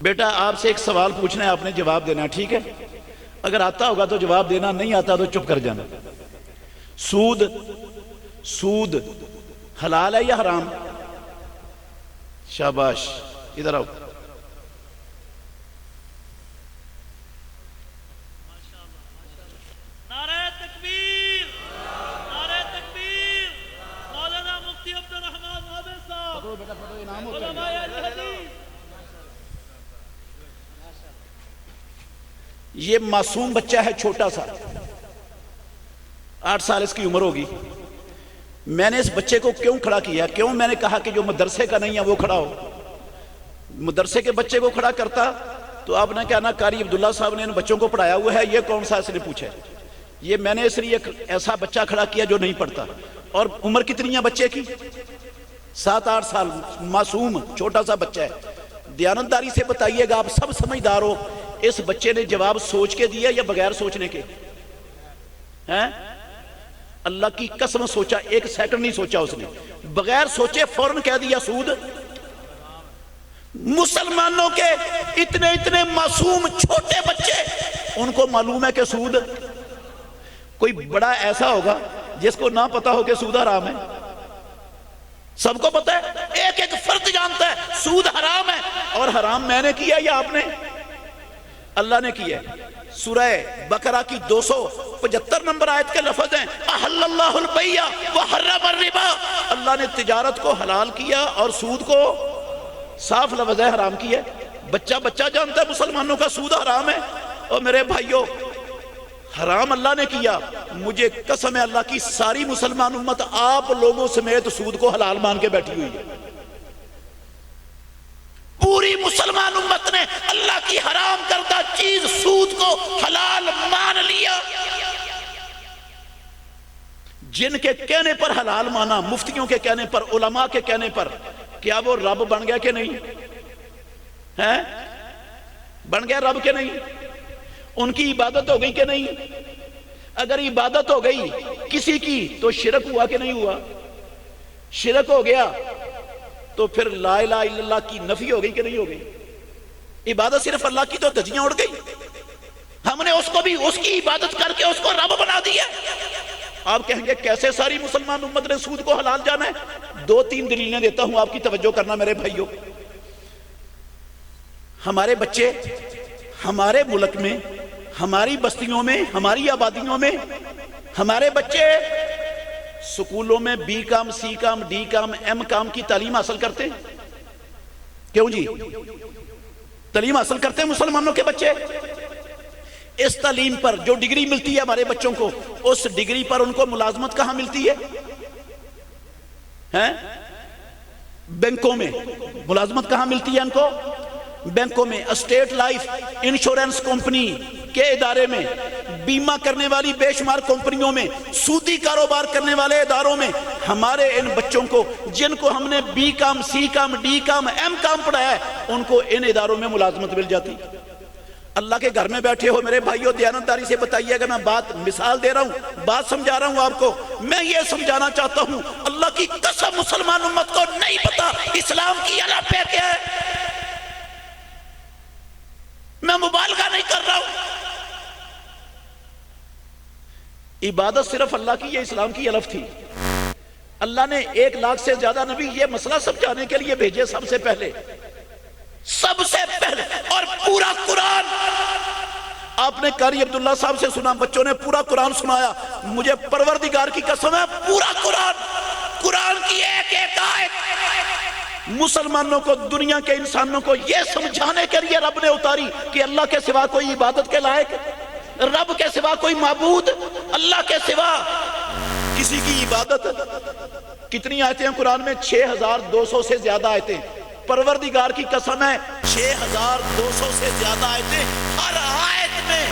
بیٹا آپ سے ایک سوال پوچھنا ہے، آپ نے جواب دینا ہے، ٹھیک ہے؟ اگر آتا ہوگا تو جواب دینا، نہیں آتا تو چپ کر جانا۔ سود حلال ہے یا حرام؟ شاباش، ادھر آؤ۔ نعرہ تکبیر، نعرہ تکبیر، مولانا مفتی عبد الرحمن عابد صاحب، علماء اہل حدیث۔ یہ معصوم بچہ ہے، چھوٹا سا، 8 سال اس کی عمر ہوگی۔ میں نے اس بچے کو کیوں کھڑا کیا؟ کیوں میں نے کہا کہ جو مدرسے کا نہیں ہے وہ کھڑا ہو؟ مدرسے کے بچے کو کھڑا کرتا تو آپ نے کہنا قاری عبداللہ صاحب نے ان بچوں کو پڑھایا ہوا ہے، یہ کون سا اس نے پوچھا ہے؟ یہ میں نے اس لیے ایسا بچہ کھڑا کیا جو نہیں پڑھتا۔ اور عمر کتنی ہے بچے کی؟ 7-8 سال، معصوم چھوٹا سا بچہ ہے۔ دیانتداری سے بتائیے گا، آپ سب سمجھدار ہو، اس بچے نے جواب سوچ کے دیا یا بغیر سوچنے کے؟ ہیں؟ اللہ کی قسم سوچا، 1 سیکنڈ نہیں سوچا اس نے، بغیر سوچے فوراً کہہ دیا سود۔ مسلمانوں کے اتنے معصوم چھوٹے بچے، ان کو معلوم ہے کہ سود، کوئی بڑا ایسا ہوگا جس کو نہ پتا ہو کہ سود حرام ہے؟ سب کو پتا ہے، ایک فرد جانتا ہے سود حرام ہے، اور حرام میں نے کیا یا آپ نے؟ اللہ نے کیا ہے۔ سورہ بقرہ کی 275 نمبر آیت کے لفظ ہیں، احل اللہ البیع وحرم الربا، اللہ نے تجارت کو حلال کیا اور سود کو، صاف لفظ ہے، حرام کیا ہے۔ بچہ جانتا ہے مسلمانوں کا سود حرام ہے۔ اور میرے بھائیوں، حرام اللہ نے کیا، مجھے قسم ہے اللہ کی، ساری مسلمان امت آپ لوگوں سمیت سود کو حلال مان کے بیٹھی ہوئی ہے۔ پوری مسلمان امت نے اللہ کی حرام کردہ چیز سود کو حلال مان لیا۔ جن کے کہنے پر حلال مانا، مفتیوں کے کہنے پر، علماء کے کہنے پر، کیا وہ رب بن گیا کہ نہیں؟ ہیں؟ بن گیا رب کہ نہیں؟ ان کی عبادت ہو گئی کہ نہیں؟ اگر عبادت ہو گئی کسی کی تو شرک ہوا کہ نہیں ہوا؟ شرک ہو گیا تو پھر لا الہ الا اللہ کی نفی ہو گئی کہ نہیں ہو گئی؟ عبادت صرف اللہ کی تو دھجیاں اڑ گئی، ہم نے اس کو بھی اس کی عبادت کر کے اس کو رب بنا دیا۔ آپ کہیں گے کیسے ساری مسلمان امت نے سود کو حلال جانا ہے؟ 2-3 دلیلیں دیتا ہوں، آپ کی توجہ کرنا میرے بھائیوں۔ ہمارے بچے ہمارے ملک میں، ہماری بستیوں میں، ہماری آبادیوں میں، ہمارے بچے سکولوں میں B com, C com, D com, M com کی تعلیم حاصل کرتے ہیں۔ کیوں جی؟ تعلیم حاصل کرتے ہیں مسلمانوں کے بچے۔ اس تعلیم پر جو ڈگری ملتی ہے ہمارے بچوں کو، اس ڈگری پر ان کو ملازمت کہاں ملتی ہے؟ ہیں؟ بینکوں میں ملازمت کہاں ملتی ہے ان کو؟ بینکوں میں، اسٹیٹ لائف انشورنس کمپنی کے ادارے میں، بیمہ کرنے والی بے شمار کمپنیوں میں، سودی کاروبار کرنے والے اداروں میں، ہمارے ان بچوں کو جن کو ہم نے B com, C com, D com, M com پڑھایا ہے، ان کو ان اداروں میں ملازمت مل جاتی۔ اللہ کے گھر میں بیٹھے ہو میرے بھائیوں، دیانتداری سے بتائیے گا، میں بات مثال دے رہا ہوں، بات سمجھا رہا ہوں آپ کو۔ میں یہ سمجھانا چاہتا ہوں، اللہ کی قسم مسلمان امت کو نہیں پتا اسلام کی اعلیٰ پہ کیا ہے۔ میں مبالغہ نہیں کر رہا ہوں۔ عبادت صرف اللہ کی، یہ اسلام کی علف تھی۔ اللہ نے 1 لاکھ سے زیادہ نبی یہ مسئلہ سمجھانے کے لیے بھیجے، سب سے پہلے اور پورا قرآن آپ نے قاری عبداللہ صاحب سے سنا، بچوں نے پورا قرآن سنایا، مجھے پروردگار کی قسم ہے پورا قرآن کی ایک آیت مسلمانوں کو، دنیا کے انسانوں کو یہ سمجھانے کے لیے رب نے اتاری کہ اللہ کے سوا کوئی عبادت کے لائق، رب کے سوا کوئی معبود، اللہ کے سوا کسی کی عبادت۔ کتنی آیتیں ہیں قرآن میں؟ 6200 سے زیادہ آیتیں۔ پروردگار کی قسم ہے 6200 سے زیادہ آیتیں، ہر آیت میں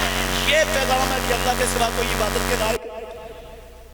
یہ پیغام ہے کہ اللہ کے سوا کوئی عبادت کے لائق